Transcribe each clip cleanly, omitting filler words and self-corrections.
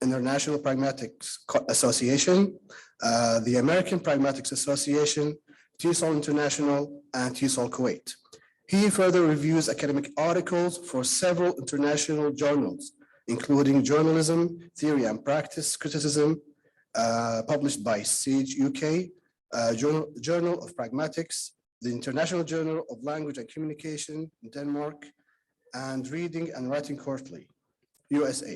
International Pragmatics Association, the American Pragmatics Association, TESOL International, and TESOL Kuwait. He further reviews academic articles for several international journals, including Journalism, Theory and Practice Criticism, published by Sage UK, Journal of Pragmatics, the International Journal of Language and Communication in Denmark, and Reading and Writing Quarterly, USA.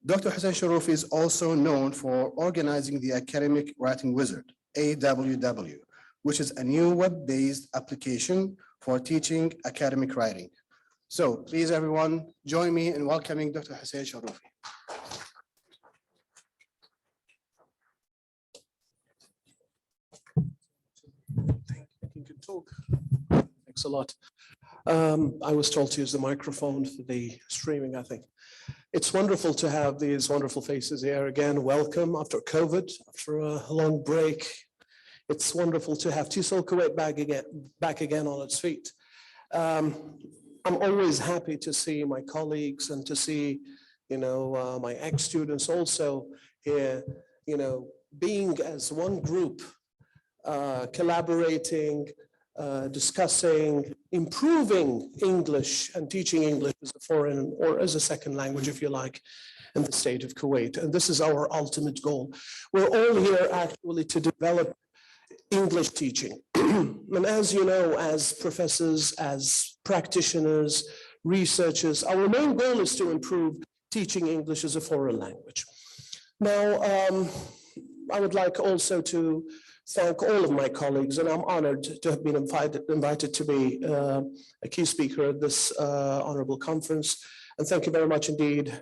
Dr. Hussain Sharoufi is also known for organizing the Academic Writing Wizard, AWW, which is a new web-based application for teaching academic writing. So please, everyone, join me in welcoming Dr. Hussain Sharoufi. You can talk. Thanks a lot. I was told to use the microphone for the streaming, I think. It's wonderful to have these wonderful faces here again. Welcome after COVID, after a long break. It's wonderful to have TESOL Kuwait back again on its feet. I'm always happy to see my colleagues and to see, my ex-students also here, being as one group, collaborating, discussing, improving English and teaching English as a foreign or as a second language, if you like, in the state of Kuwait. And this is our ultimate goal. We're all here actually to develop English teaching. And as you know, as professors, as practitioners, researchers, our main goal is to improve teaching English as a foreign language. Now, I would like also to thank all of my colleagues, and I'm honored to have been invited to be a key speaker at this honorable conference. And thank you very much indeed,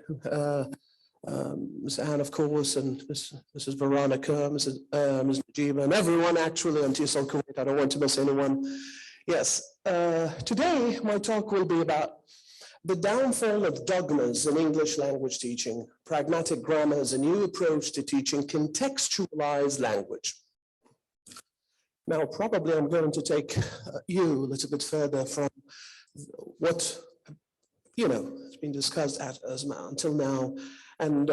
Ms. Anne, of course, and Mrs. Veronica, Ms. Najiba, and everyone actually on TESOL Kuwait. I don't want to miss anyone. Yes, today my talk will be about the downfall of dogmas in English language teaching. Pragmatic grammar is a new approach to teaching contextualized language. Now, probably I'm going to take you a little bit further from what, has been discussed until now. And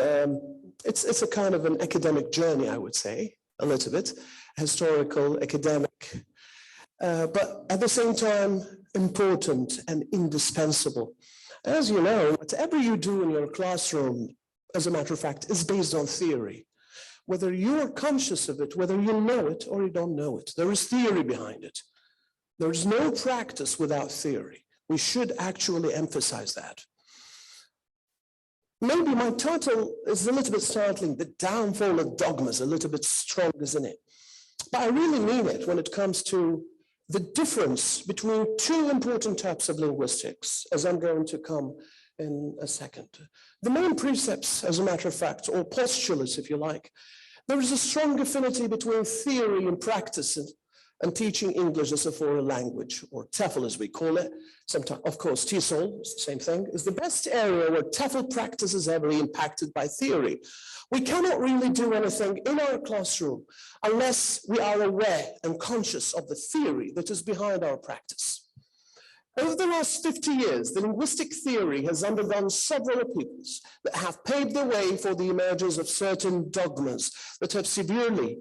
it's a kind of an academic journey, I would say, a little bit, historical, academic, but at the same time, important and indispensable. As you know, whatever you do in your classroom, as a matter of fact, is based on theory. Whether you're conscious of it, whether you know it or you don't know it, there is theory behind it. There is no practice without theory. We should actually emphasize that. Maybe my title is a little bit startling, the downfall of dogmas, a little bit strong, isn't it? But I really mean it when it comes to the difference between two important types of linguistics, as I'm going to come in a second. The main precepts, as a matter of fact, or postulates, if you like, there is a strong affinity between theory and practice and teaching English as a foreign language, or TEFL as we call it. Sometimes, of course, TESOL is the same thing, is the best area where TEFL practice is heavily impacted by theory. We cannot really do anything in our classroom unless we are aware and conscious of the theory that is behind our practice. Over the last 50 years, the linguistic theory has undergone several upheavals that have paved the way for the emergence of certain dogmas that have severely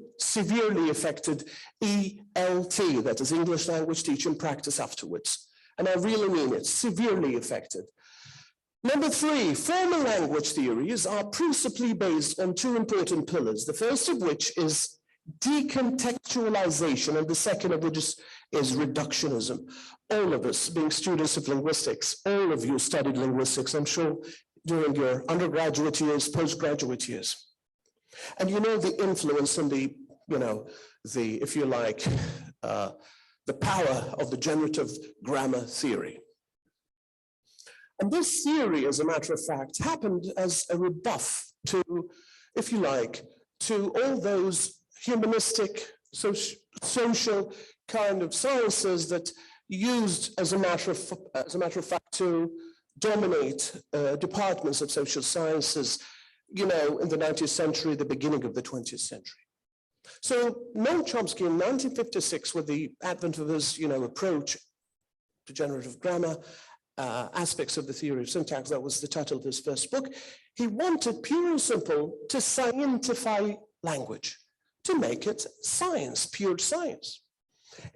affected ELT, that is English language teaching practice afterwards. And I really mean it, severely affected. Number three, formal language theories are principally based on two important pillars, the first of which is decontextualization, and the second of which is reductionism. All of us, being students of linguistics, all of you studied linguistics, I'm sure, during your undergraduate years, postgraduate years. And you know the influence and the, if you like, the power of the generative grammar theory. And this theory, as a matter of fact, happened as a rebuff to, if you like, to all those humanistic, social kind of sciences that used, as a matter of fact, to dominate departments of social sciences, in the 19th century, the beginning of the 20th century. So Noam Chomsky in 1956, with the advent of his, approach to generative grammar, aspects of the theory of syntax. That was the title of his first book. He wanted, pure and simple, to scientify language, to make it science, pure science.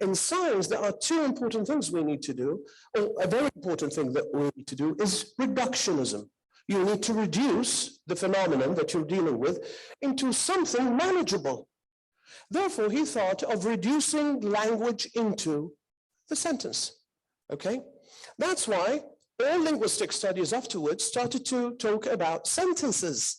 In science, there are two important things we need to do, or a very important thing that we need to do is reductionism. You need to reduce the phenomenon that you're dealing with into something manageable. Therefore, he thought of reducing language into the sentence, okay? That's why all linguistic studies afterwards started to talk about sentences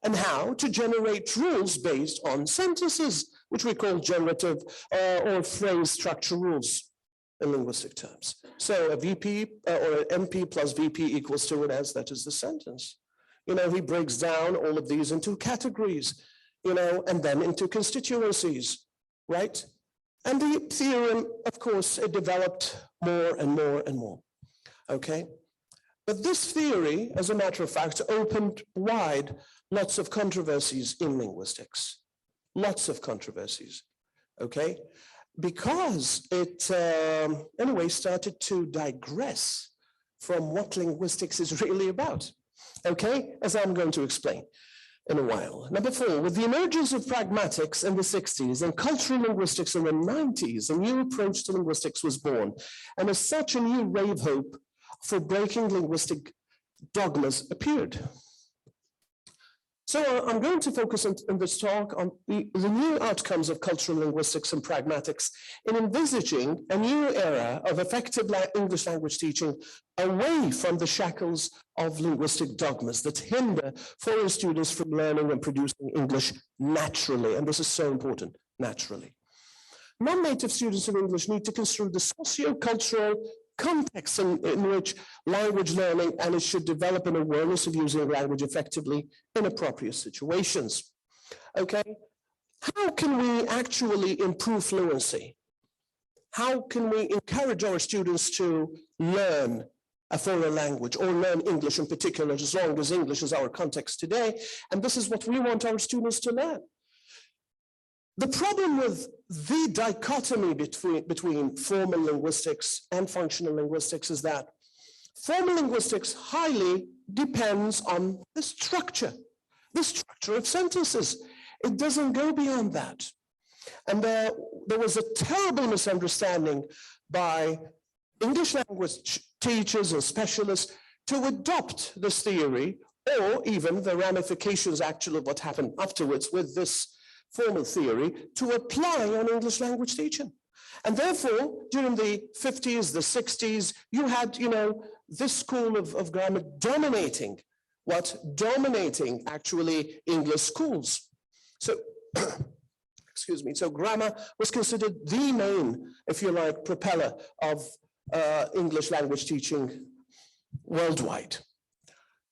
and how to generate rules based on sentences, which we call generative or phrase structure rules in linguistic terms. So a VP or an MP plus VP equals to an S, that is the sentence. You know, he breaks down all of these into categories, you know, and then into constituencies, right? And the theorem, of course, it developed more and more and more, okay? But this theory, as a matter of fact, opened wide lots of controversies in linguistics, lots of controversies, okay? Because it, anyway, started to digress from what linguistics is really about, okay? As I'm going to explain in a while. Number 4, with the emergence of pragmatics in the 60s and cultural linguistics in the 90s, a new approach to linguistics was born. And as such, a new ray of hope for breaking linguistic dogmas appeared. So I'm going to focus in this talk on the new outcomes of cultural linguistics and pragmatics in envisaging a new era of effective English language teaching away from the shackles of linguistic dogmas that hinder foreign students from learning and producing English naturally. And this is so important, naturally. Non-native students of English need to construe the socio-cultural context in which language learning, and it should develop an awareness of using language effectively in appropriate situations. Okay, how can we actually improve fluency? How can we encourage our students to learn a foreign language or learn English in particular, as long as English is our context today? And this is what we want our students to learn. The problem with the dichotomy between formal linguistics and functional linguistics is that formal linguistics highly depends on the structure of sentences. It doesn't go beyond that. And there was a terrible misunderstanding by English language teachers and specialists to adopt this theory, or even the ramifications actually of what happened afterwards with this formal theory, to apply on English language teaching. And therefore, during the 50s, the 60s, you had, you know, this school of grammar dominating actually English schools. So, excuse me, so grammar was considered the main, if you like, propeller of English language teaching worldwide.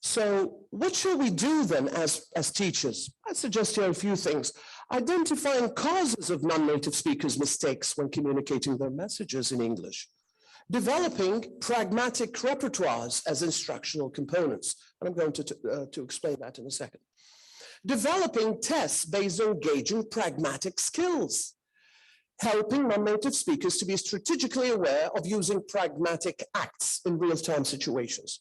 So what should we do then as teachers? I suggest here a few things. Identifying causes of non-native speakers' mistakes when communicating their messages in English. Developing pragmatic repertoires as instructional components. And I'm going to explain that in a second. Developing tests based on gauging pragmatic skills. Helping non-native speakers to be strategically aware of using pragmatic acts in real-time situations.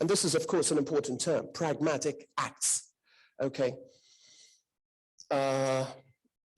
And this is, of course, an important term, pragmatic acts, okay?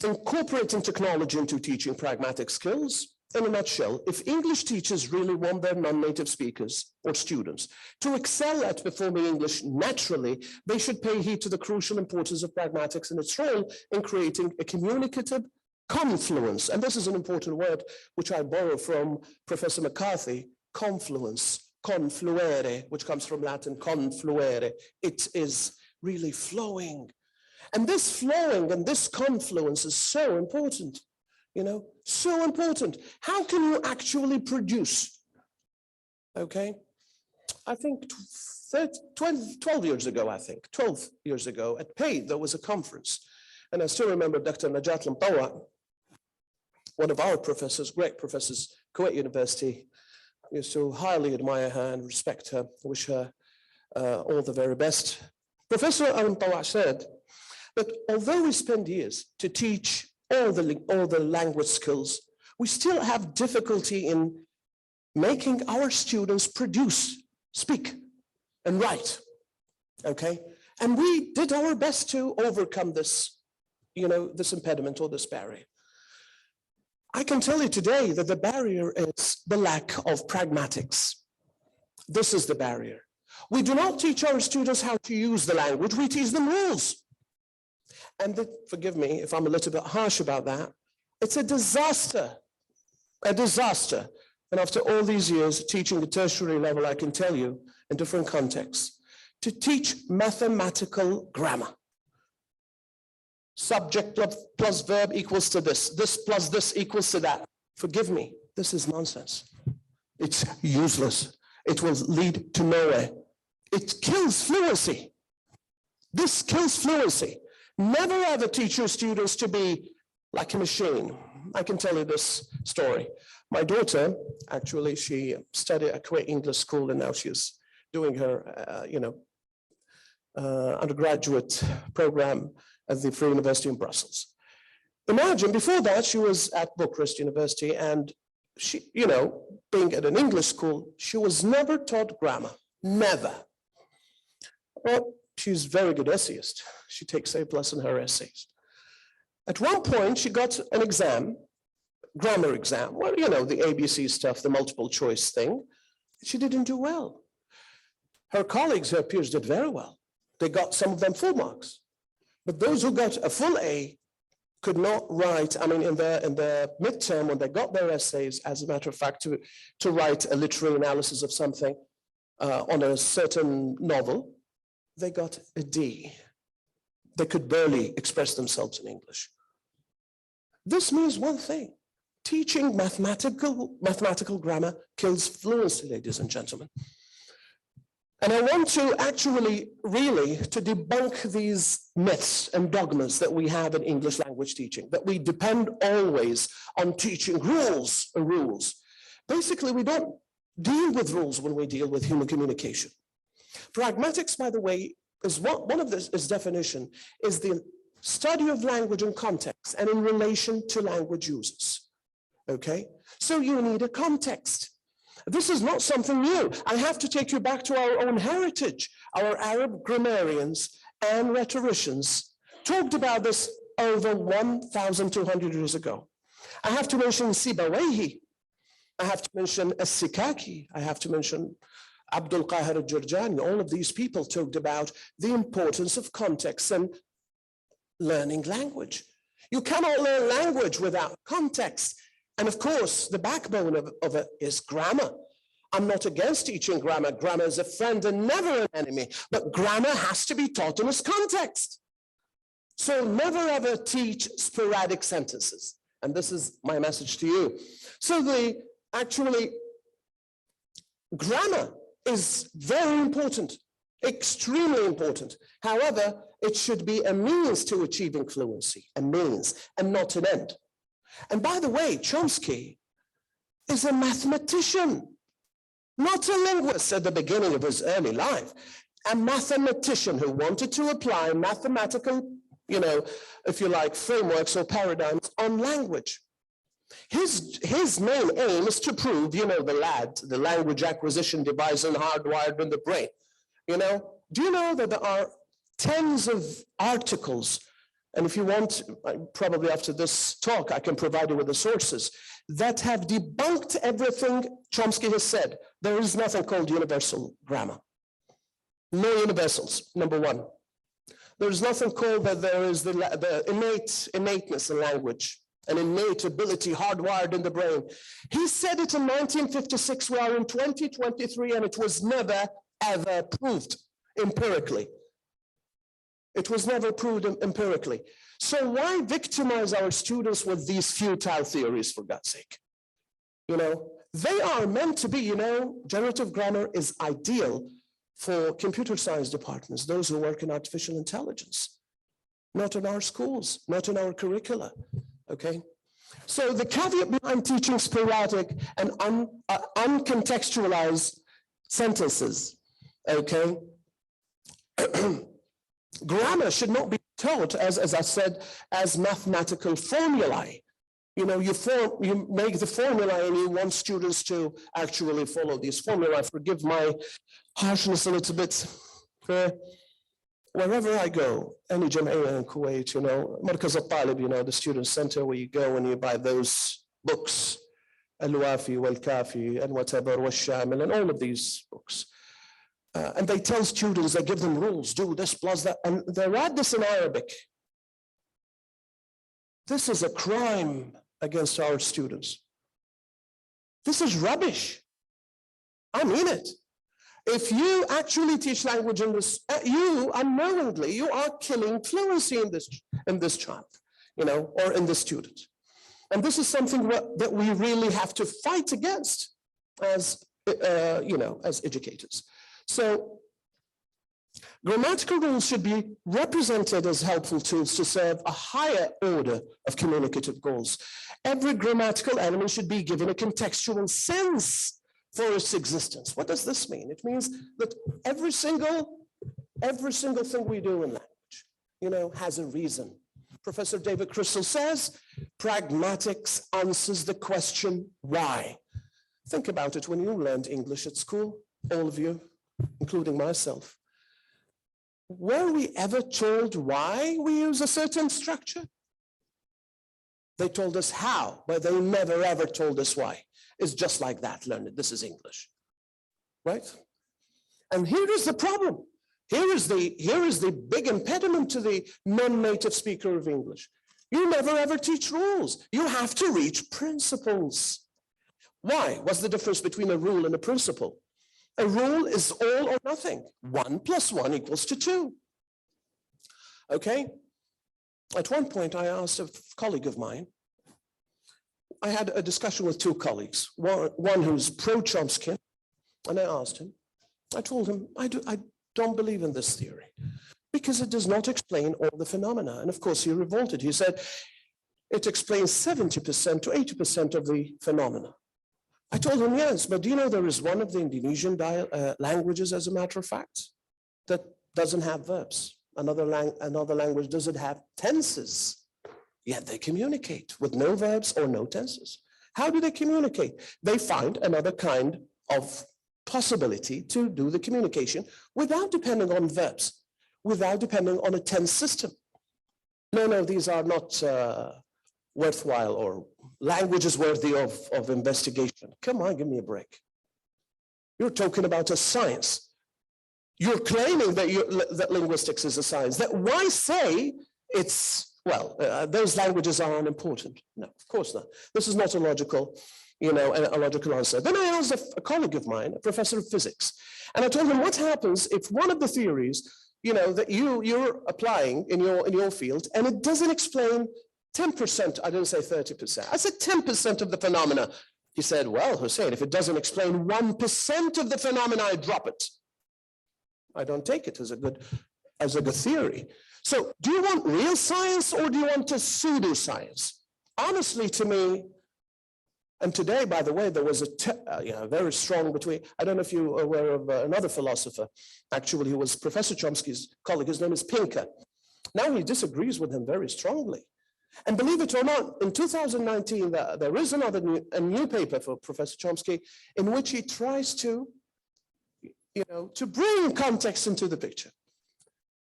Incorporating technology into teaching pragmatic skills. In a nutshell, if English teachers really want their non-native speakers or students to excel at performing English naturally, they should pay heed to the crucial importance of pragmatics and its role in creating a communicative confluence. And this is an important word which I borrow from Professor McCarthy, confluence, confluere, which comes from Latin confluere. It is really flowing. And this flowing and this confluence is so important, you know, so important. How can you actually produce? Okay, I think 12 years ago, at PAID, there was a conference. And I still remember Dr. Najat Lampawa, one of our professors, great professors, Kuwait University. I used to highly admire her and respect her, wish her all the very best. Professor Lampawa said that although we spend years to teach all the language skills, we still have difficulty in making our students produce speak and write, okay? And we did our best to overcome this, this impediment or this barrier. I can tell you today that the barrier is the lack of pragmatics. This is the barrier. We do not teach our students how to use the language, we teach them rules. And forgive me if I'm a little bit harsh about that, it's a disaster, a disaster. And after all these years teaching the tertiary level, I can tell you in different contexts, to teach mathematical grammar. Subject plus verb equals to this plus this equals to that. Forgive me, this is nonsense. It's useless. It will lead to nowhere. It kills fluency. This kills fluency. Never ever teach your students to be like a machine. I can tell you this story. My daughter, actually, she studied at Kuwait English School, and now she's doing her, undergraduate program at the Free University in Brussels. Imagine, before that, she was at Bucharest University, and she, being at an English school, she was never taught grammar, never. Well, she's a very good essayist. She takes A+ in her essays. At one point, she got an exam, grammar exam, well, the ABC stuff, the multiple choice thing. She didn't do well. Her colleagues, her peers did very well. They got some of them full marks. But those who got a full A could not write, in the midterm, when they got their essays, as a matter of fact, to write a literary analysis of something on a certain novel, they got a D. They could barely express themselves in English. This means one thing. Teaching mathematical grammar kills fluency, ladies and gentlemen. And I want to actually, really, to debunk these myths and dogmas that we have in English language teaching, that we depend always on teaching rules and rules. Basically, we don't deal with rules when we deal with human communication. Pragmatics, by the way, is one of its definition is the study of language in context and in relation to language users. Okay? So you need a context. This is not something new. I have to take you back to our own heritage. Our Arab grammarians and rhetoricians talked about this over 1,200 years ago. I have to mention Sibawayhi. I have to mention As-Sikaki. I have to mention Abdul Qahir al-Jurjani. All of these people talked about the importance of context and learning language. You cannot learn language without context. And of course, the backbone of it is grammar. I'm not against teaching grammar. Grammar is a friend and never an enemy. But grammar has to be taught in its context. So never ever teach sporadic sentences. And this is my message to you. So grammar is very important, extremely important. However, it should be a means to achieving fluency, a means and not an end. And by the way, Chomsky is a mathematician, not a linguist at the beginning of his early life, a mathematician who wanted to apply mathematical, if you like, frameworks or paradigms on language. His main aim is to prove, the language acquisition device and hardwired in the brain. Do you know that there are tens of articles, and if you want, probably after this talk, I can provide you with the sources, that have debunked everything Chomsky has said. There is nothing called universal grammar. No universals, number one. There's nothing called that there is the innateness in language, an innate ability hardwired in the brain. He said it in 1956, we are in 2023, and it was never, ever proved empirically. It was never proved empirically. So why victimize our students with these futile theories, for God's sake? They are meant to be, generative grammar is ideal for computer science departments, those who work in artificial intelligence, not in our schools, not in our curricula, okay? So the caveat behind teaching sporadic and uncontextualized sentences, okay? Grammar should not be taught, as I said, as mathematical formulae. you make the formula and you want students to actually follow these formula. Forgive my harshness a little bit. Wherever I go, any Jam'iyya in Kuwait, Markaz al-Talib, the student center where you go and you buy those books, Al-Wafi, Wal-Kafi, and whatever, Wal-Shamil, and all of these books. And they tell students, they give them rules, do this plus that, and they write this in Arabic. This is a crime against our students. This is rubbish. I mean it. If you actually teach language in this, you unknowingly, you are killing fluency in this child, or in this student. And this is something that we really have to fight against as, as educators. So grammatical rules should be represented as helpful tools to serve a higher order of communicative goals. Every grammatical element should be given a contextual sense for its existence. What does this mean? It means that every single thing we do in language, has a reason. Professor David Crystal says, pragmatics answers the question, why? Think about it when you learned English at school, all of you, including myself. Were we ever told why we use a certain structure? They told us how, but they never ever told us why. It's just like that, learn it. This is English, right? And here is the problem. Here is the big impediment to the non-native speaker of English. You never ever teach rules. You have to reach principles. Why? What's the difference between a rule and a principle? A rule is all or nothing. 1 + 1 = 2. Okay? At one point, I asked a colleague of mine, I had a discussion with two colleagues, one who's pro-Chomsky, and I asked him, I told him, I don't believe in this theory because it does not explain all the phenomena. And of course, he revolted. He said, it explains 70% to 80% of the phenomena. I told him, yes, but do you know there is one of the Indonesian languages, as a matter of fact, that doesn't have verbs. Another language doesn't have tenses, yet they communicate with no verbs or no tenses. How do they communicate? They find another kind of possibility to do the communication without depending on verbs, without depending on a tense system. No, these are not worthwhile or languages worthy of investigation. Come on, give me a break. You're talking about a science. You're claiming that linguistics is a science. why say it's, those languages are unimportant? No, of course not. This is not a logical, a logical answer. Then I asked a colleague of mine, a professor of physics, and I told him what happens if one of the theories, that you're applying in your field, and it doesn't explain 10%, I didn't say 30%. I said 10% of the phenomena. He said, well, Hussain, if it doesn't explain 1% of the phenomena, I drop it. I don't take it as a good theory. So do you want real science or do you want a pseudoscience? Honestly, to me, and today, by the way, there was a very strong between, I don't know if you're aware of another philosopher, actually, who was Professor Chomsky's colleague. His name is Pinker. Now he disagrees with him very strongly. And believe it or not, in 2019, there is a new paper for Professor Chomsky in which he tries to, to bring context into the picture,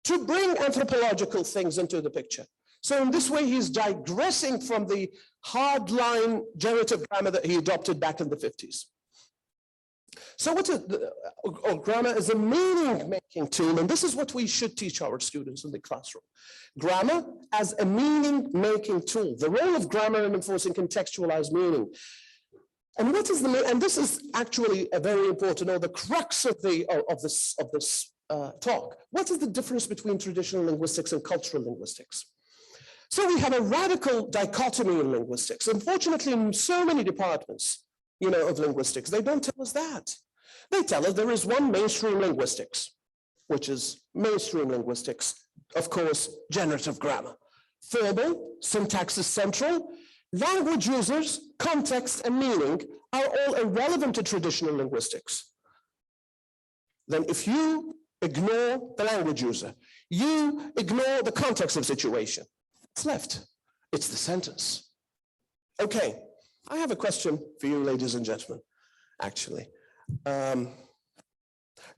to bring anthropological things into the picture. So in this way, he's digressing from the hardline generative grammar that he adopted back in the 50s. So grammar is a meaning-making tool, and this is what we should teach our students in the classroom. Grammar as a meaning-making tool, the role of grammar in enforcing contextualized meaning. And what is and this is actually a very important, or the crux of this talk. What is the difference between traditional linguistics and cultural linguistics? So we have a radical dichotomy in linguistics. Unfortunately, in so many departments, of linguistics, they don't tell us that. They tell us there is one mainstream linguistics, which is mainstream linguistics, of course, generative grammar. Formal, syntax is central. Language users, context, and meaning are all irrelevant to traditional linguistics. Then if you ignore the language user, you ignore the context of situation, what's left? It's the sentence. Okay, I have a question for you, ladies and gentlemen, actually.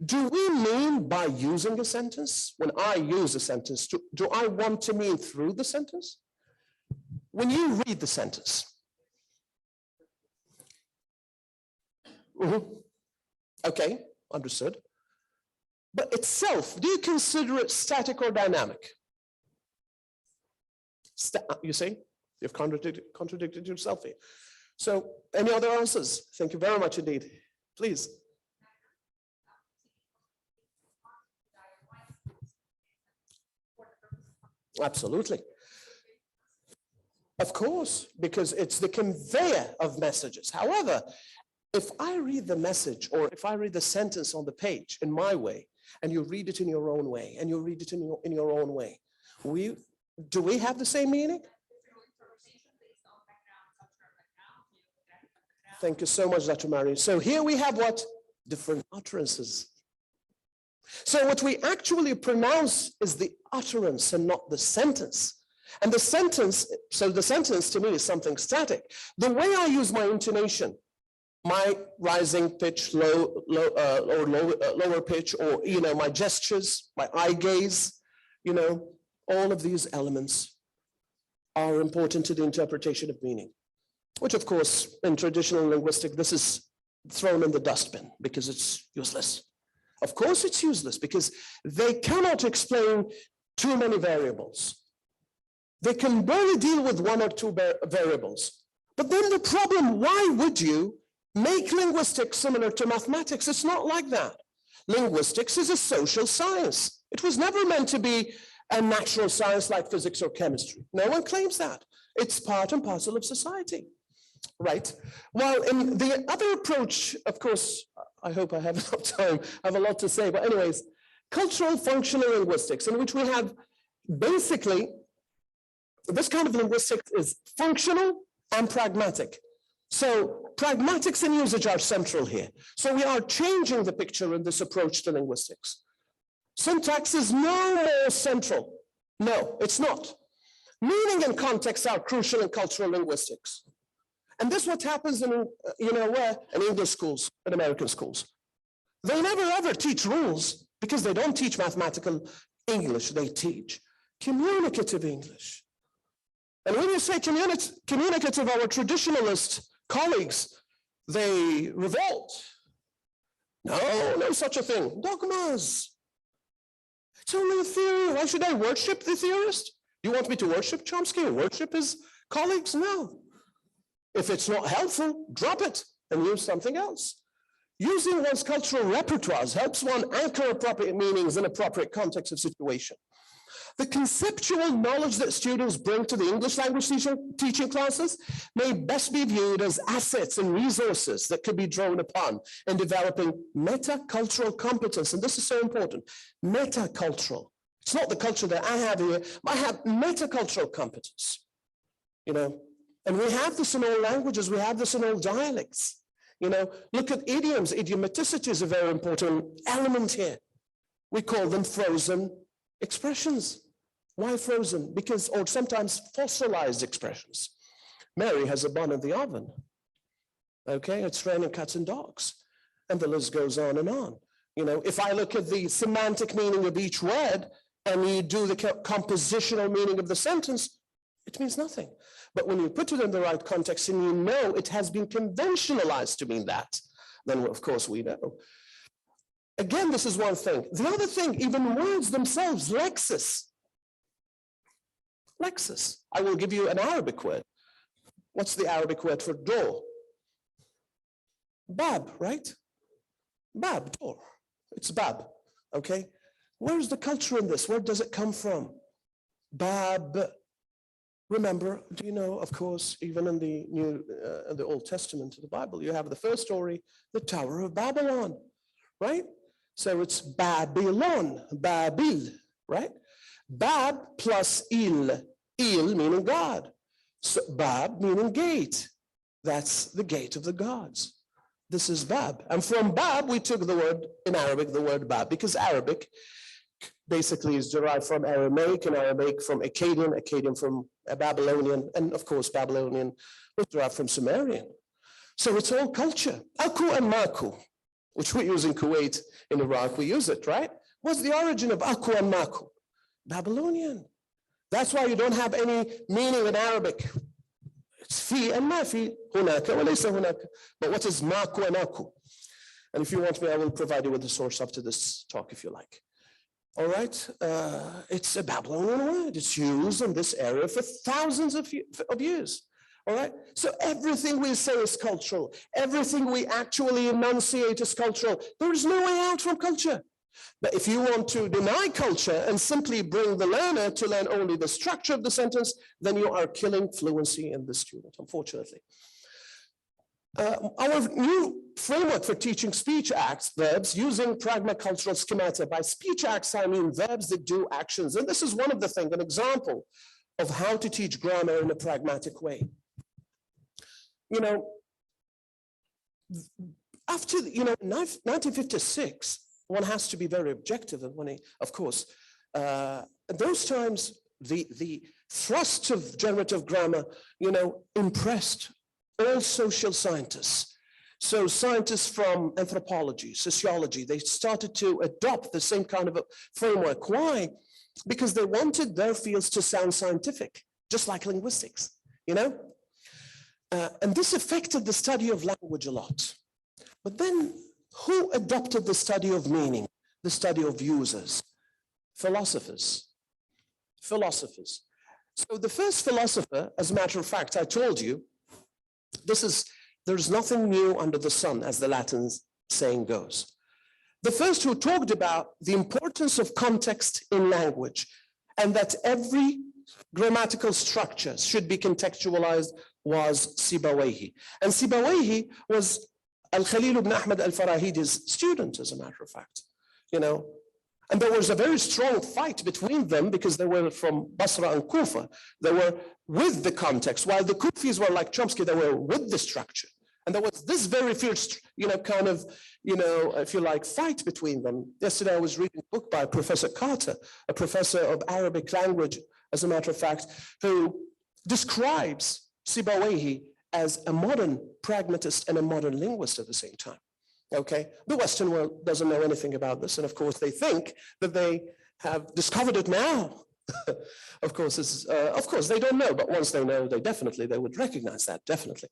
Do we mean by using a sentence? When I use a sentence, do I want to mean through the sentence? When you read the sentence. Okay, understood. But itself, do you consider it static or dynamic? You see, you've contradicted yourself here. So, any other answers? Thank you very much indeed. Please. Absolutely. Of course, because it's the conveyor of messages. However, if I read the message or if I read the sentence on the page in my way, and you read it in your own way, and you read it in your own way, do we have the same meaning? Thank you so much, Dr. Mary. So here we have what? Different utterances. So what we actually pronounce is the utterance and not the sentence. And the sentence, so the sentence to me is something static. The way I use my intonation, my rising pitch, lower pitch, or, my gestures, my eye gaze, all of these elements are important to the interpretation of meaning, which of course, in traditional linguistics, this is thrown in the dustbin because it's useless. Of course it's useless because they cannot explain too many variables. They can barely deal with one or two variables. But then the problem, why would you make linguistics similar to mathematics? It's not like that. Linguistics is a social science. It was never meant to be a natural science like physics or chemistry. No one claims that. It's part and parcel of society, right? While in the other approach, of course, I hope I have enough time, I have a lot to say, but anyways, cultural functional linguistics, in which we have basically, this kind of linguistics is functional and pragmatic. So pragmatics and usage are central here. So we are changing the picture in this approach to linguistics. Syntax is no more central. No, it's not. Meaning and context are crucial in cultural linguistics. And this is what happens in, in English schools, in American schools. They never ever teach rules because they don't teach mathematical English. They teach communicative English. And when you say communicative, our traditionalist colleagues, they revolt. No such a thing. Dogmas. It's only a theory. Why should I worship the theorist? You want me to worship Chomsky? Worship his colleagues? No. If it's not helpful, drop it and use something else. Using one's cultural repertoires helps one anchor appropriate meanings in appropriate context of situation. The conceptual knowledge that students bring to the English language teaching classes may best be viewed as assets and resources that could be drawn upon in developing metacultural competence. And this is so important, metacultural. It's not the culture that I have here, but I have metacultural competence, And we have this in all languages, we have this in all dialects. Look at idioms. Idiomaticity is a very important element here. We call them frozen expressions. Why frozen? Because, or sometimes fossilized expressions. Mary has a bun in the oven. Okay, it's raining cats and dogs. And the list goes on and on. If I look at the semantic meaning of each word and you do the compositional meaning of the sentence, it means nothing. But when you put it in the right context and it has been conventionalized to mean that, then of course we know. Again, this is one thing. The other thing, even words themselves, lexis. Lexis. I will give you an Arabic word. What's the Arabic word for door? Bab, right? Bab, door. It's bab, okay? Where's the culture in this? Where does it come from? Bab. Remember, do you know, of course, even in the Old Testament of the Bible, you have the first story, the Tower of Babylon, right? So it's Babylon, Babil, right? Bab plus il meaning God. So Bab meaning gate. That's the gate of the gods. This is Bab. And from Bab, we took the word, in Arabic, the word Bab, because Arabic basically is derived from Aramaic, and Aramaic from Akkadian, Akkadian from Babylonian, and of course Babylonian was derived from Sumerian. So it's all culture. Aku and Maku, which we use in Kuwait, in Iraq, we use it, right? What's the origin of Aku and Maku? Babylonian. That's why you don't have any meaning in Arabic. It's fi and ma fi, hunaka wa laysa hunaka. But what is Maku and Aku? And if you want me, I will provide you with the source after this talk, if you like. All right, it's a Babylonian word. It's used in this area for thousands of years. All right, so everything we say is cultural. Everything we actually enunciate is cultural. There is no way out from culture. But if you want to deny culture and simply bring the learner to learn only the structure of the sentence, then you are killing fluency in the student, unfortunately. Our new framework for teaching speech acts, verbs, using pragmacultural schemata. By speech acts, I mean verbs that do actions. And this is one of the things, an example of how to teach grammar in a pragmatic way. You know, after, 1956, one has to be very objective. And when of course, at those times, the thrust of generative grammar, impressed all social scientists. So scientists from anthropology, sociology, they started to adopt the same kind of a framework. Why? Because they wanted their fields to sound scientific, just like linguistics, and this affected the study of language a lot. But then who adopted the study of meaning, the study of users? Philosophers. So the first philosopher, as a matter of fact, I told you, there's nothing new under the sun, as the Latin saying goes. The first who talked about the importance of context in language, and that every grammatical structure should be contextualized, was Sibawayhi. And Sibawayhi was Al-Khalil ibn Ahmad al-Farahidi's student, as a matter of fact, And there was a very strong fight between them because they were from Basra and Kufa. They were with the context, while the Kufis were like Chomsky, they were with the structure. And there was this very fierce, if you like, fight between them. Yesterday, I was reading a book by Professor Carter, a professor of Arabic language, as a matter of fact, who describes Sibawayhi as a modern pragmatist and a modern linguist at the same time. Okay, the Western world doesn't know anything about this, and of course they think that they have discovered it now. Of course, they don't know, but once they know, they would recognize that, definitely.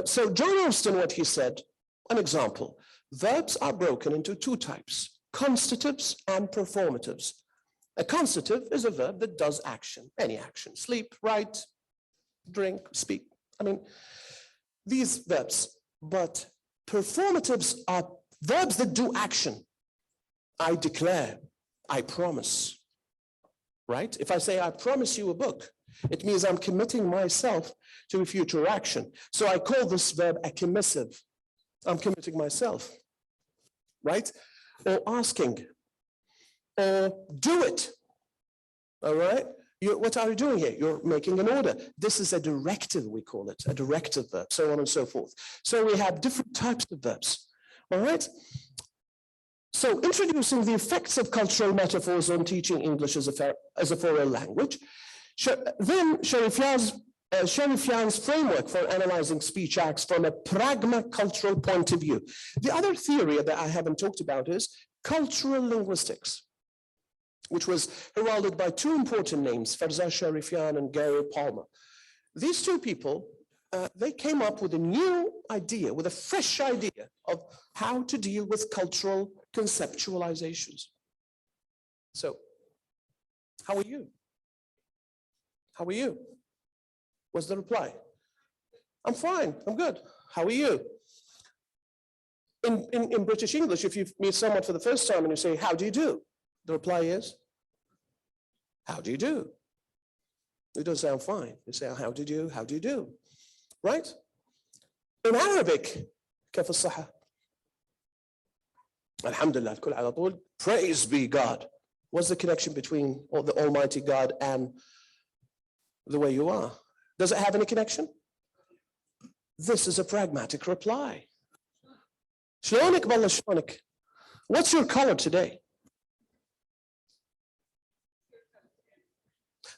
So John Austin, what he said, an example, verbs are broken into two types, constitutives and performatives. A constitutive is a verb that does action, any action, sleep, write, drink, speak. These verbs, but performatives are verbs that do action. I declare, I promise, right? If I say, I promise you a book, it means I'm committing myself to a future action. So I call this verb a commissive. I'm committing myself, right? Or asking, or do it, all right? What are you doing here? You're making an order. This is a directive, we call it, a directive verb, so on and so forth. So we have different types of verbs, all right? So introducing the effects of cultural metaphors on teaching English as a foreign language. Then Sharoufi's framework for analyzing speech acts from a pragmacultural point of view. The other theory that I haven't talked about is cultural linguistics, which was heralded by two important names, Farzah Sharoufi and Gary Palmer. These two people, they came up with a new idea, with a fresh idea of how to deal with cultural conceptualizations. So, how are you? How are you? What's the reply? I'm fine, I'm good. How are you? In British English, if you meet someone for the first time and you say, how do you do? The reply is, how do you do? It does sound fine. You say, how do you do? Right? In Arabic, كيف الصحة? Alhamdulillah, الكل على طول. Praise be God. What's the connection between the Almighty God and the way you are? Does it have any connection? This is a pragmatic reply. شلونك بالله شلونك? What's your color today?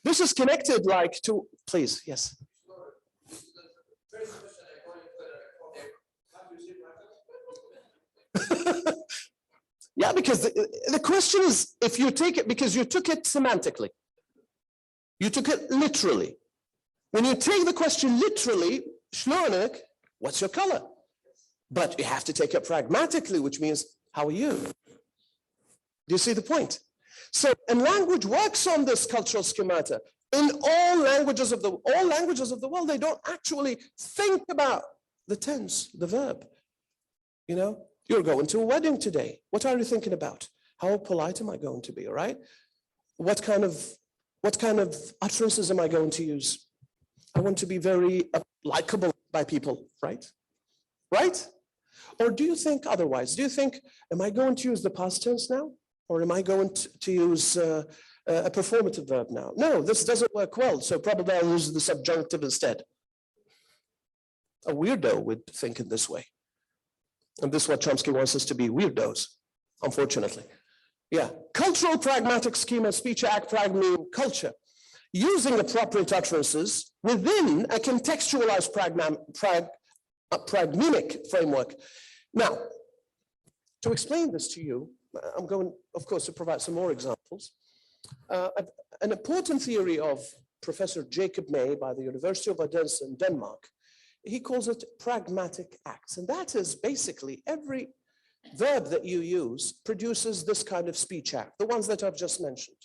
This is connected like to, please, yes. Yeah, because the question is, if you take it, because you took it semantically, you took it literally. When you take the question literally, Shlonik, what's your color? But you have to take it pragmatically, which means, how are you? Do you see the point? So, and language works on this cultural schemata. In all languages of the world, they don't actually think about the tense, the verb. You know, you're going to a wedding today. What are you thinking about? How polite am I going to be, all right? What kind of utterances am I going to use? I want to be very likable by people, right? Right? Or do you think otherwise? Do you think, am I going to use the past tense now? Or am I going to use a performative verb now? No, this doesn't work well, so probably I'll use the subjunctive instead. A weirdo would think in this way. And this is what Chomsky wants us to be, weirdos, unfortunately. Yeah, cultural pragmatic schema, speech act, pragmatic culture, using appropriate utterances within a contextualized pragmatic framework. Now, to explain this to you, I'm going, of course, to provide some more examples. An important theory of Professor Jacob May by the University of Odense in Denmark, he calls it pragmatic acts. And that is basically every verb that you use produces this kind of speech act, the ones that I've just mentioned.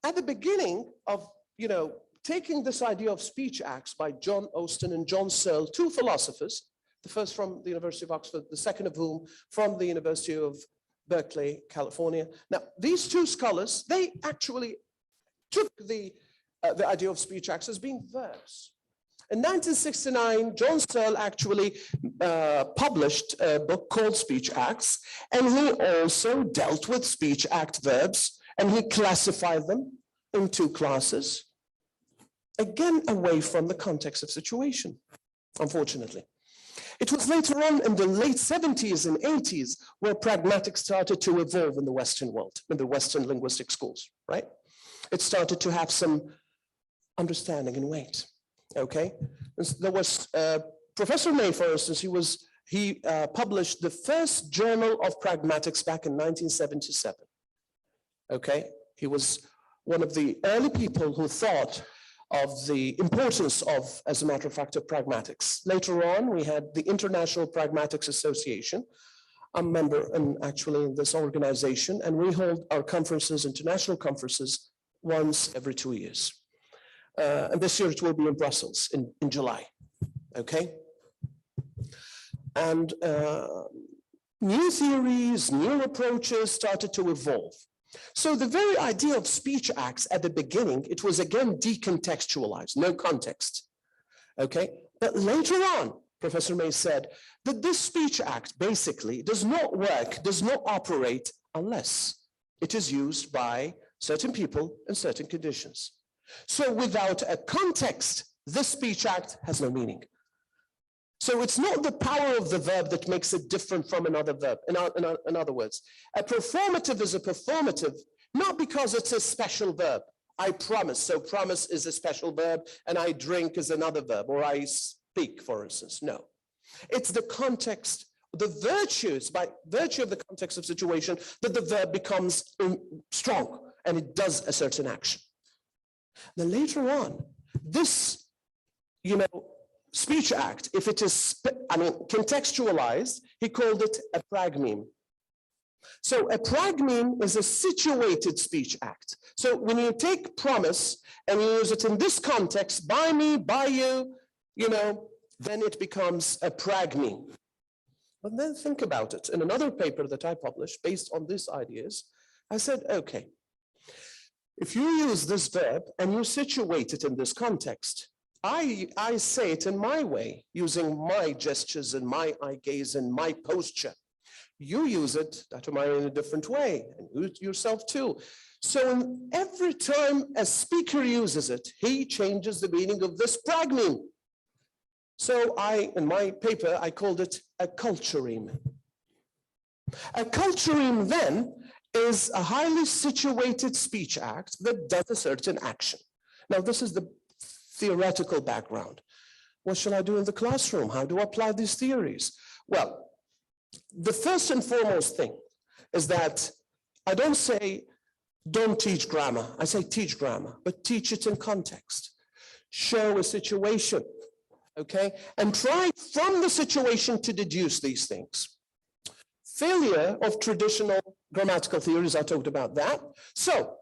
At the beginning of, taking this idea of speech acts by John Austin and John Searle, two philosophers, the first from the University of Oxford, the second of whom from the University of Berkeley, California. Now, these two scholars, they actually took the idea of speech acts as being verbs. In 1969, John Searle actually published a book called Speech Acts, and he also dealt with speech act verbs, and he classified them in two classes, again, away from the context of situation, unfortunately. It was later on in the late 70s and 80s where pragmatics started to evolve in the Western world, in the Western linguistic schools, right? It started to have some understanding and weight. Okay, there was Professor May, for instance, he published the first journal of pragmatics back in 1977. Okay, he was one of the early people who thought of the importance of, as a matter of fact, of pragmatics. Later on, we had the International Pragmatics Association. I'm a member actually in this organization, and we hold our conferences, international conferences, once every 2 years. And this year it will be in Brussels in July, okay? And new theories, new approaches started to evolve. So the very idea of speech acts at the beginning, it was again decontextualized, no context, okay? But later on, Professor May said that this speech act basically does not work, does not operate unless it is used by certain people in certain conditions. So without a context, this speech act has no meaning. So it's not the power of the verb that makes it different from another verb. In other words, a performative is a performative, not because it's a special verb. I promise, so promise is a special verb, and I drink is another verb, or I speak, for instance. No, it's the context, the virtues, by virtue of the context of situation, that the verb becomes strong, and it does a certain action. Then later on, this, speech act, if it is, contextualized, he called it a pragmeme. So a pragmeme is a situated speech act. So when you take promise and you use it in this context, by me, by you, then it becomes a pragmeme. But then think about it. In another paper that I published based on these ideas, I said, okay, if you use this verb and you situate it in this context, I say it in my way, using my gestures and my eye gaze and my posture. You use it, in a different way, and you yourself too. So every time a speaker uses it, he changes the meaning of this pragmeme. So in my paper, I called it a cultureme. A cultureme then is a highly situated speech act that does a certain action. Now, this is the theoretical background. What shall I do in the classroom? How do I apply these theories? Well, the first and foremost thing is that I don't say, don't teach grammar. I say teach grammar, but teach it in context. Show a situation, okay? And try from the situation to deduce these things. Failure of traditional grammatical theories, I talked about that. So,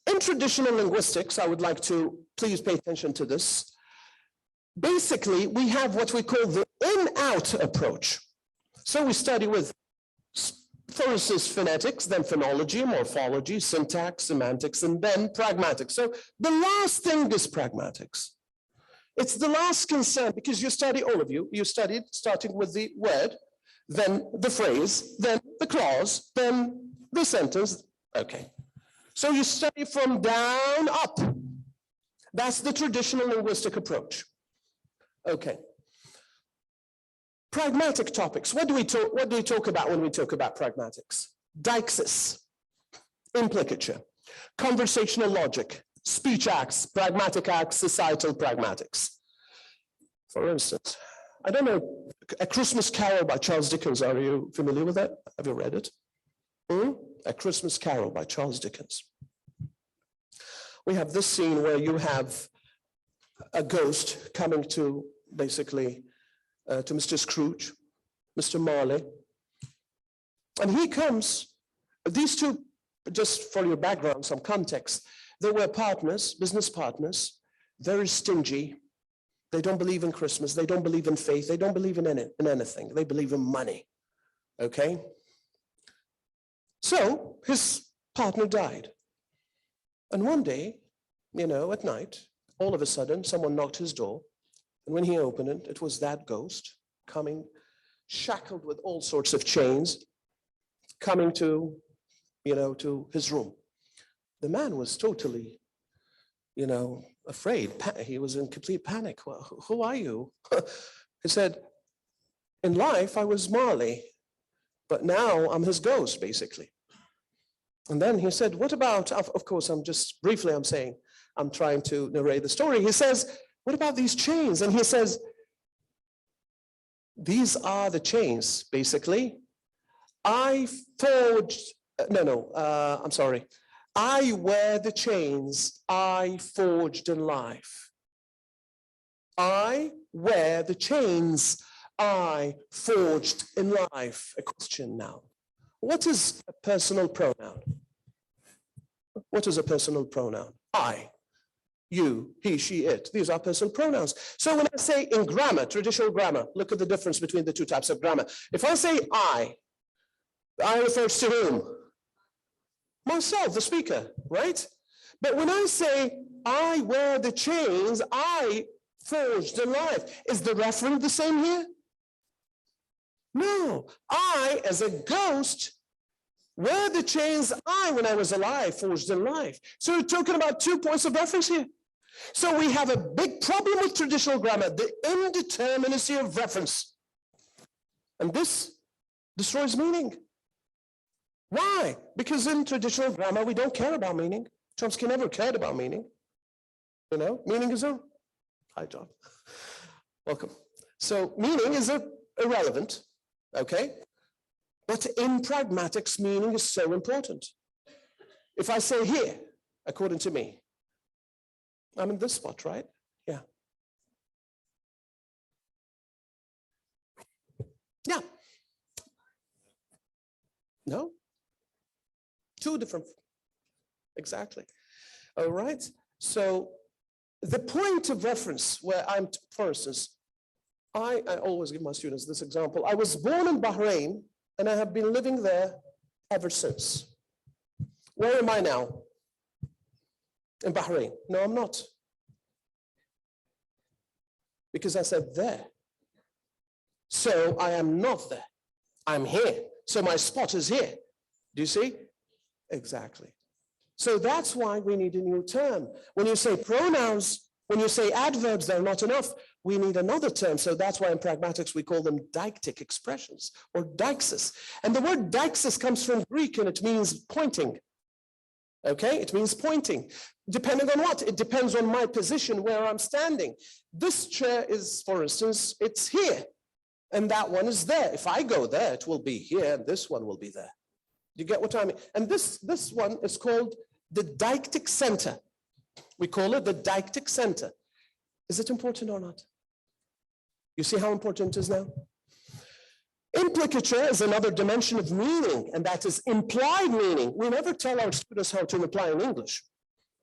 in traditional linguistics, I would like to please pay attention to this. Basically, we have what we call the in-out approach. So we study with, for instance, phonetics, then phonology, morphology, syntax, semantics, and then pragmatics. So the last thing is pragmatics. It's the last concern because you study, all of you studied starting with the word, then the phrase, then the clause, then the sentence. Okay. So you study from down up. That's the traditional linguistic approach. Okay. Pragmatic topics. What do we talk about when we talk about pragmatics? Deixis, implicature, conversational logic, speech acts, pragmatic acts, societal pragmatics. For instance, I don't know, A Christmas Carol by Charles Dickens. Are you familiar with that? Have you read it? A Christmas Carol by Charles Dickens. We have this scene where you have a ghost coming to basically to Mr. Scrooge, Mr. Marley. And he comes, these two, just for your background, some context, they were partners, business partners, very stingy. They don't believe in Christmas. They don't believe in faith. They don't believe in anything. They believe in money, okay? So his partner died. And one day, at night, all of a sudden, someone knocked his door. And when he opened it, it was that ghost coming, shackled with all sorts of chains, coming to, to his room. The man was totally, afraid. He was in complete panic. Well, who are you? He said, in life, I was Marley, but now I'm his ghost, basically. And then he said, what about, of course, I'm trying to narrate the story. He says, what about these chains? And he says, these are the chains, basically. I wear the chains I forged in life. I wear the chains I forged in life. A question now. What is a personal pronoun? What is a personal pronoun? I, you, he, she, it. These are personal pronouns. So when I say in grammar, traditional grammar, look at the difference between the two types of grammar. If I say I refers to whom? Myself, the speaker, right? But when I say I wear the chains I forged in life, is the referent the same here? No, I, as a ghost, wear the chains I, when I was alive, forged in life. So we're talking about 2 points of reference here. So we have a big problem with traditional grammar, the indeterminacy of reference. And this destroys meaning. Why? Because in traditional grammar, we don't care about meaning. Chomsky never cared about meaning. Meaning is hi, John. Welcome. So meaning is irrelevant, okay? But in pragmatics, meaning is so important. If I say here, according to me, I'm in this spot, right? Yeah. Yeah. No? 2 different, exactly. All right. So the point of reference where for instance, I always give my students this example. I was born in Bahrain and I have been living there ever since. Where am I now? In Bahrain. No, I'm not. Because I said there. So I am not there. I'm here. So my spot is here. Do you see? Exactly. So that's why we need a new term. When you say pronouns, when you say adverbs, they're not enough. we need another term. So that's why in pragmatics we call them deictic expressions or deixis. And the word deixis comes from Greek and it means pointing. Okay, it means pointing. Depending on what? It depends on my position where I'm standing. This chair is, for instance, it's here. And that one is there. If I go there, it will be here, and this one will be there. You get what I mean? And this one is called the deictic center. We call it the deictic center. Is it important or not? You see how important it is now? Implicature is another dimension of meaning, and that is implied meaning. We never tell our students how to imply in English.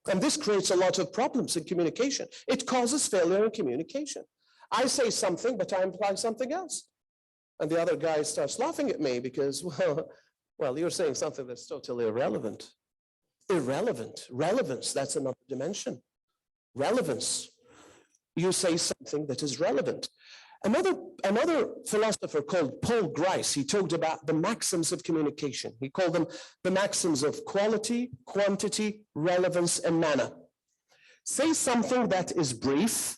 And this creates a lot of problems in communication. It causes failure in communication. I say something, but I imply something else. And the other guy starts laughing at me because, well, you're saying something that's totally irrelevant. Irrelevant. Relevance, that's another dimension. Relevance. You say something that is relevant. Another philosopher called Paul Grice, he talked about the maxims of communication. He called them the maxims of quality, quantity, relevance, and manner. Say something that is brief.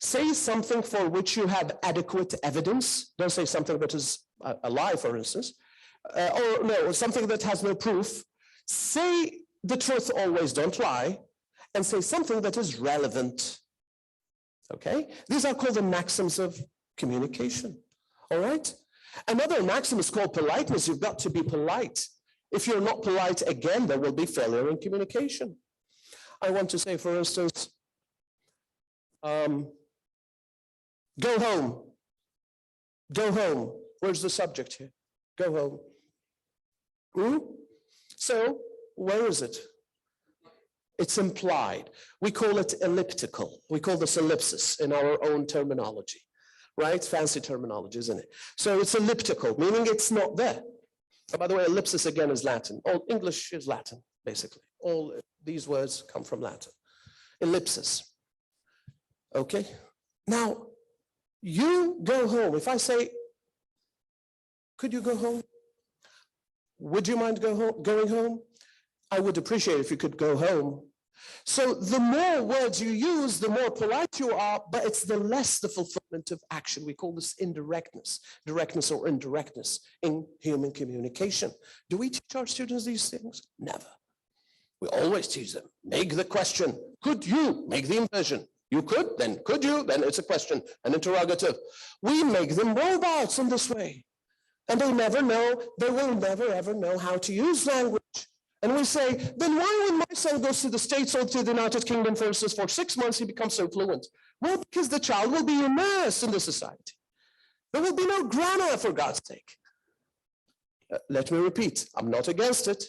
Say something for which you have adequate evidence. Don't say something that is a lie, for instance, or something that has no proof. Say the truth always, don't lie, and say something that is relevant. Okay, these are called the maxims of communication. All right. Another maxim is called politeness. You've got to be polite. If you're not polite, again, there will be failure in communication. I want to say, for instance, go home. Go home. Where's the subject here? Go home. So, where is it? It's implied. We call it elliptical. We call this ellipsis in our own terminology, right? Fancy terminology, isn't it? So it's elliptical, meaning it's not there. Oh, by the way, ellipsis again is Latin. All English is Latin, basically. All these words come from Latin. Ellipsis. Okay? Now, you go home. If I say, could you go home? Would you mind going home? I would appreciate if you could go home. So the more words you use, the more polite you are, but it's the less the fulfillment of action. We call this indirectness, directness or indirectness in human communication. Do we teach our students these things? Never. We always teach them, make the question, could you make the inversion? You could, then could you? Then it's a question, an interrogative. We make them robots in this way. And they never know, they will never ever know how to use language. And we say, then why when my son goes to the States or to the United Kingdom, for instance, for 6 months, he becomes so fluent? Well, because the child will be immersed in the society. There will be no grammar, for God's sake. Let me repeat, I'm not against it.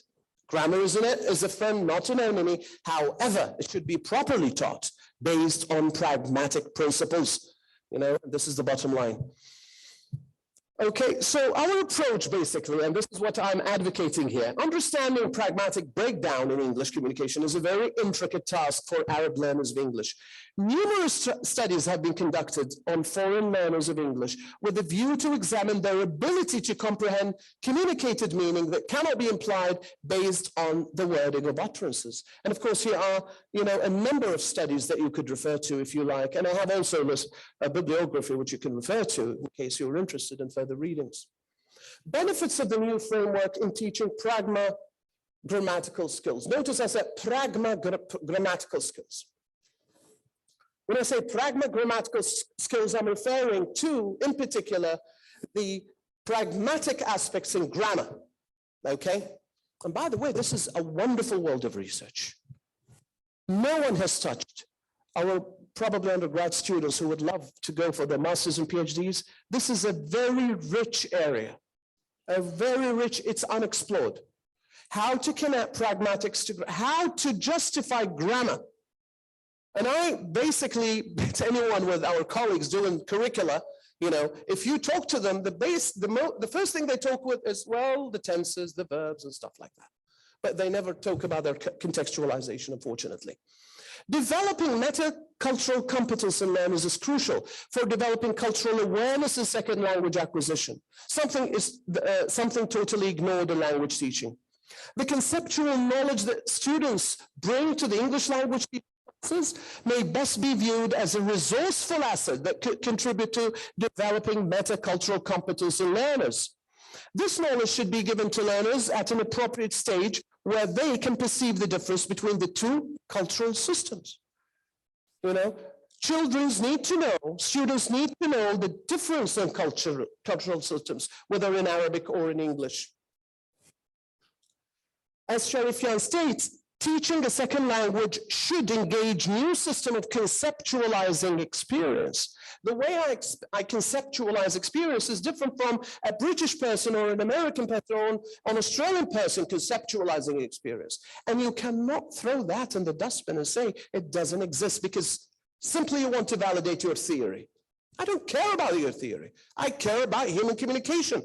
Grammar is a friend, not an enemy. However, it should be properly taught based on pragmatic principles. You know, this is the bottom line. Okay, so our approach basically, and this is what I'm advocating here, understanding pragmatic breakdown in English communication is a very intricate task for Arab learners of English. Numerous studies have been conducted on foreign learners of English with a view to examine their ability to comprehend communicated meaning that cannot be implied based on the wording of utterances. And of course, here are, a number of studies that you could refer to if you like. And I have also a bibliography which you can refer to in case you're interested in further readings. Benefits of the new framework in teaching grammatical skills. Notice I said grammatical skills. When I say grammatical skills, I'm referring to, in particular, the pragmatic aspects in grammar, okay? And by the way, this is a wonderful world of research. No one has touched our probably undergrad students who would love to go for their masters and PhDs. This is a very rich area, it's unexplored. How to connect pragmatics to, how to justify grammar. And I basically, to anyone with our colleagues doing curricula, if you talk to them, the first thing they talk with is, well, the tenses, the verbs and stuff like that. But they never talk about their contextualization, unfortunately. Developing meta-cultural competence in learners is crucial for developing cultural awareness in second language acquisition. Something totally ignored in language teaching. The conceptual knowledge that students bring to the English language may best be viewed as a resourceful asset that could contribute to developing metacultural competence in learners. This knowledge should be given to learners at an appropriate stage where they can perceive the difference between the two cultural systems. You know, students need to know the difference in cultural systems, whether in Arabic or in English. As Sharoufi states, teaching a second language should engage new system of conceptualizing experience. The way I conceptualize experience is different from a British person or an American person or an Australian person conceptualizing experience. And you cannot throw that in the dustbin and say it doesn't exist because simply you want to validate your theory. I don't care about your theory. I care about human communication.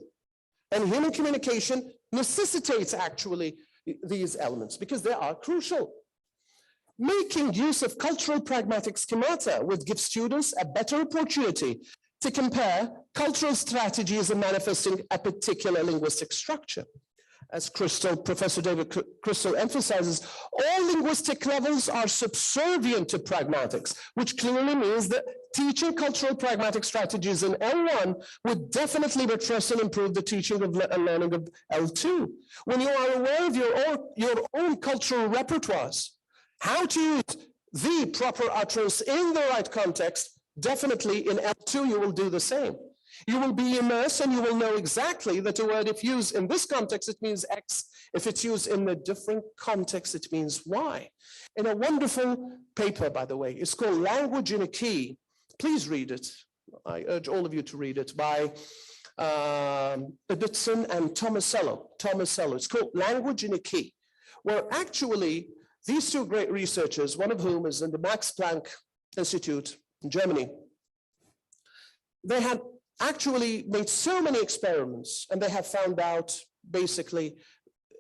And human communication necessitates actually these elements because they are crucial. Making use of cultural pragmatic schemata would give students a better opportunity to compare cultural strategies in manifesting a particular linguistic structure. As Professor David Crystal emphasizes, all linguistic levels are subservient to pragmatics, which clearly means that teaching cultural pragmatic strategies in L1 would definitely buttress and improve the teaching and learning of L2. When you are aware of your own cultural repertoires, how to use the proper utterance in the right context, definitely in L2 you will do the same. You will be immersed and you will know exactly that a word, if used in this context, it means X. If it's used in a different context, it means Y. In a wonderful paper, by the way, it's called Language in a Key. Please read it. I urge all of you to read it by Ibbotson and Tomasello. It's called Language in a Key, where actually these two great researchers, one of whom is in the Max Planck Institute in Germany, they had actually made so many experiments and they have found out basically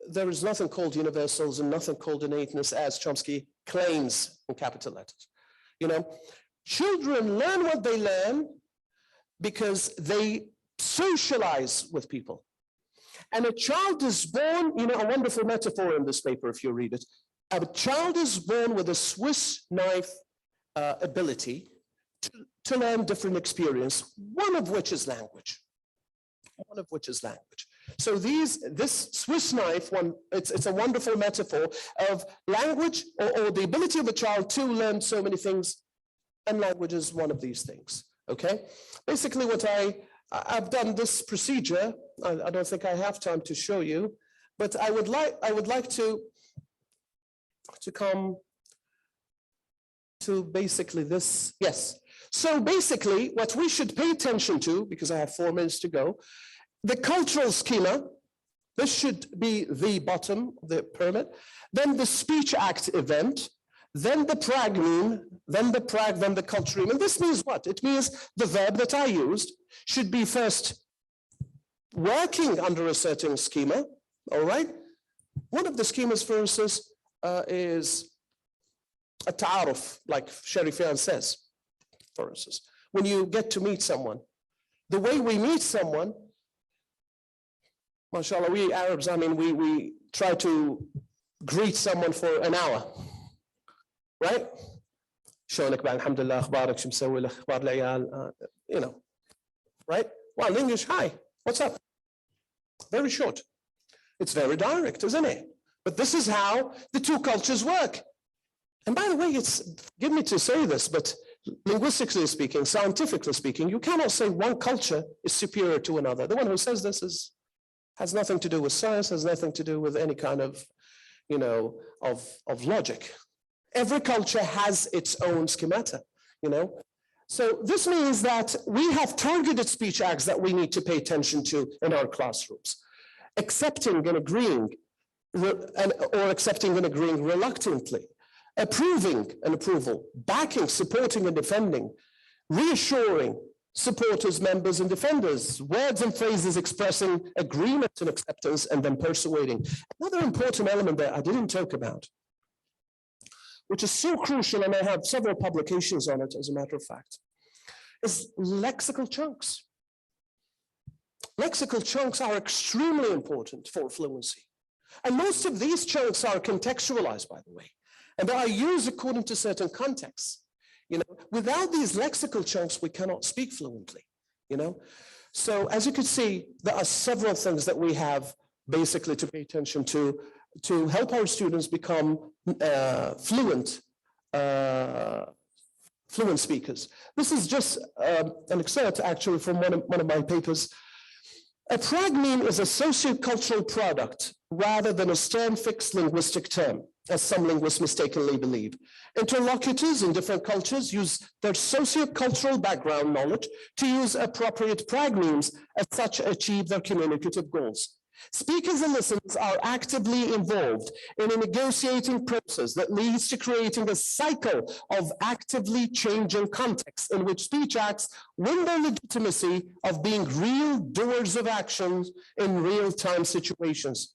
there is nothing called universals and nothing called innateness as Chomsky claims in capital letters. You know, children learn what they learn because they socialize with people. And a child is born, you know, a wonderful metaphor in this paper if you read it. A child is born with a Swiss knife ability to learn different experience, one of which is language. So this Swiss knife, it's a wonderful metaphor of language or the ability of a child to learn so many things, and language is one of these things, okay? Basically what I've done this procedure, I don't think I have time to show you, but I would like to come to basically this, yes. So basically, what we should pay attention to, because I have 4 minutes to go, the cultural schema, this should be the bottom of the pyramid, then the speech act event, then the pragmeme, then the prag, then the cultureme. And this means what? It means the verb that I used should be first working under a certain schema, all right? One of the schemas, for instance, is a ta'aruf, like Sharoufi says. For instance, when you get to meet someone, the way we meet someone, mashallah, we Arabs, I mean, we try to greet someone for an hour, right? You know, right? Well, in English, hi, what's up? Very short. It's very direct, isn't it? But this is how the two cultures work. And by the way, give me to say this, but linguistically speaking, scientifically speaking, you cannot say one culture is superior to another. The one who says this has nothing to do with science, has nothing to do with any kind of, you know, of logic. Every culture has its own schemata, you know. So this means that we have targeted speech acts that we need to pay attention to in our classrooms. Accepting and agreeing, or accepting and agreeing reluctantly. Approving and approval, backing, supporting and defending, reassuring supporters, members, and defenders, words and phrases expressing agreement and acceptance, and then persuading. Another important element that I didn't talk about, which is so crucial, and I have several publications on it, as a matter of fact, is lexical chunks. Lexical chunks are extremely important for fluency. And most of these chunks are contextualized, by the way. and that are used according to certain contexts. You know, without these lexical chunks, we cannot speak fluently, you know. So as you can see, there are several things that we have basically to pay attention to help our students become fluent speakers. This is just an excerpt actually from one of my papers. A pragmeme is a sociocultural product rather than a stern fixed linguistic term, as some linguists mistakenly believe. Interlocutors in different cultures use their sociocultural background knowledge to use appropriate pragmemes as such achieve their communicative goals. Speakers and listeners are actively involved in a negotiating process that leads to creating a cycle of actively changing contexts in which speech acts win their legitimacy of being real doers of actions in real-time situations.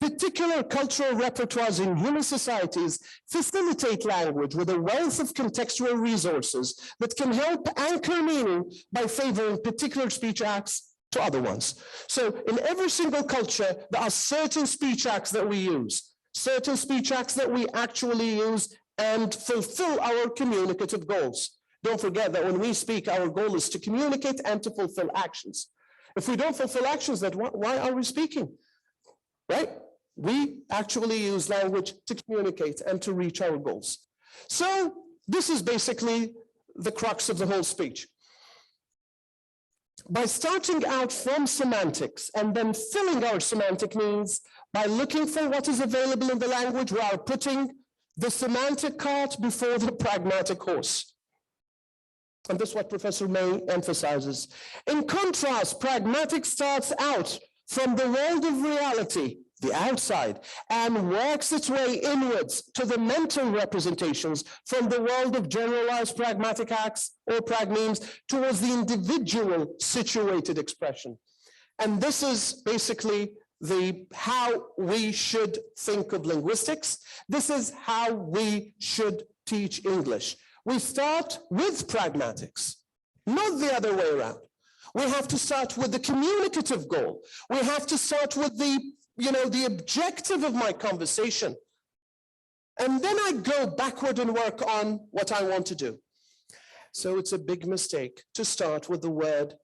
Particular cultural repertoires in human societies facilitate language with a wealth of contextual resources that can help anchor meaning by favoring particular speech acts to other ones. So in every single culture, there are certain speech acts that we use, certain speech acts that we actually use and fulfill our communicative goals. Don't forget that when we speak, our goal is to communicate and to fulfill actions. If we don't fulfill actions, then why are we speaking? Right? We actually use language to communicate and to reach our goals. So this is basically the crux of the whole speech. By starting out from semantics and then filling our semantic needs by looking for what is available in the language, we are putting the semantic cart before the pragmatic horse. And this is what Professor May emphasizes. In contrast, pragmatic starts out from the world of reality, the outside, and works its way inwards to the mental representations from the world of generalized pragmatic acts or pragmemes towards the individual situated expression. And this is basically how we should think of linguistics. This is how we should teach English. We start with pragmatics, not the other way around. We have to start with the communicative goal. We have to start with the objective of my conversation. And then I go backward and work on what I want to do. So it's a big mistake to start with the word,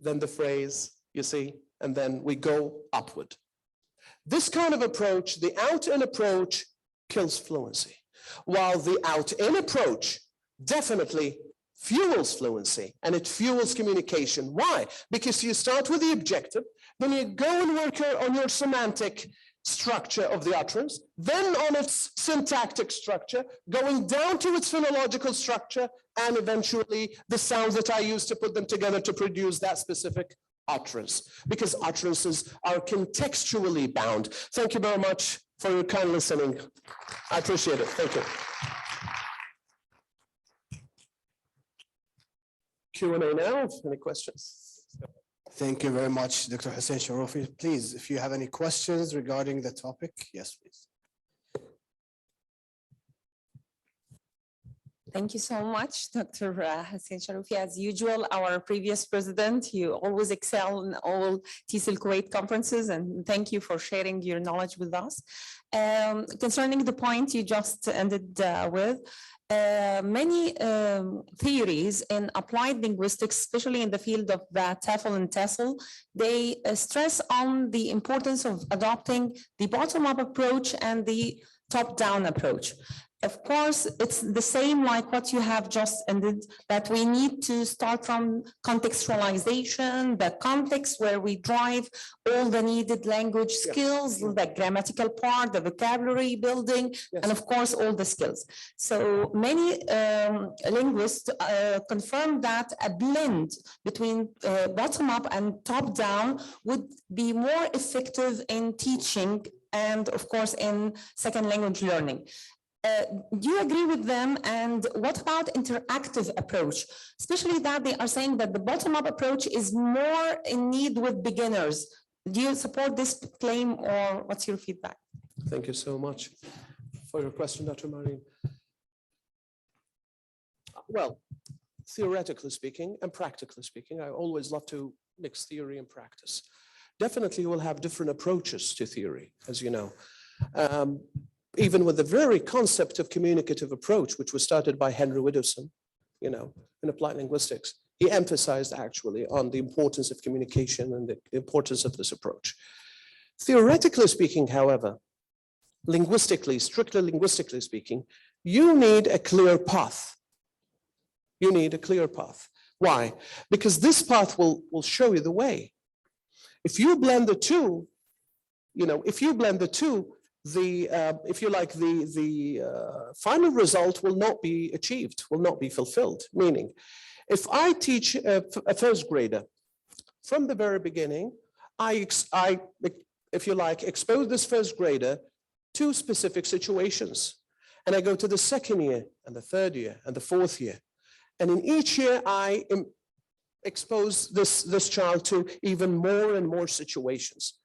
then the phrase, you see, and then we go upward. This kind of approach, the out-in approach, kills fluency, while the out-in approach definitely fuels fluency and it fuels communication. Why? Because you start with the objective, then you go and work on your semantic structure of the utterance, then on its syntactic structure, going down to its phonological structure, and eventually the sounds that I use to put them together to produce that specific utterance, because utterances are contextually bound. Thank you very much for your kind listening. I appreciate it. Thank you. Q&A now, any questions? Thank you very much, Dr. Hussain Sharoufi. Please, if you have any questions regarding the topic, yes, please. Thank you so much, Dr. Hussain Sharoufi. As usual, our previous president, you always excel in all TESOL Kuwait conferences, and thank you for sharing your knowledge with us. Concerning the point you just ended with, many theories in applied linguistics, especially in the field of TEFL and TESOL, they stress on the importance of adopting the bottom-up approach and the top-down approach. Of course, it's the same like what you have just ended, that we need to start from contextualization, the context where we drive all the needed language skills, the grammatical part, the vocabulary building, and of course, all the skills. So many linguists confirm that a blend between bottom-up and top-down would be more effective in teaching and, of course, in second language learning. Do you agree with them? And what about interactive approach? Especially that they are saying that the bottom-up approach is more in need with beginners. Do you support this claim, or what's your feedback? Thank you so much for your question, Dr. Marine. Well, theoretically speaking and practically speaking, I always love to mix theory and practice. Definitely we'll have different approaches to theory, as you know. even with the very concept of communicative approach, which was started by Henry Widdowson, in applied linguistics, he emphasized actually on the importance of communication and the importance of this approach. Theoretically speaking, however, strictly linguistically speaking, you need a clear path. You need a clear path. Why? Because this path will show you the way. If you blend the two, if you like, the final result will not be achieved, will not be fulfilled. Meaning, if I teach a first grader from the very beginning, I, if you like, expose this first grader to specific situations. And I go to the second year and the third year and the fourth year. And in each year, I expose this child to even more and more situations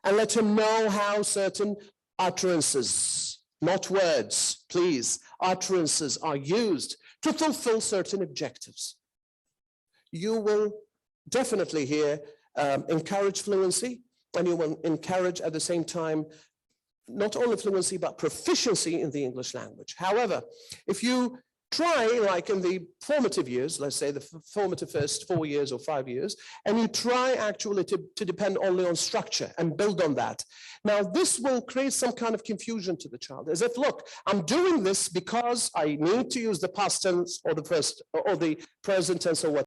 and let him know how certain utterances, not words, please, utterances are used to fulfill certain objectives. You will definitely here encourage fluency, and you will encourage at the same time not only fluency but proficiency in the English language. However, if you try, like in the formative years, let's say the formative first 4 years or 5 years, and you try actually to depend only on structure and build on that. Now, this will create some kind of confusion to the child, as if, look, I'm doing this because I need to use the past tense or the present tense or what.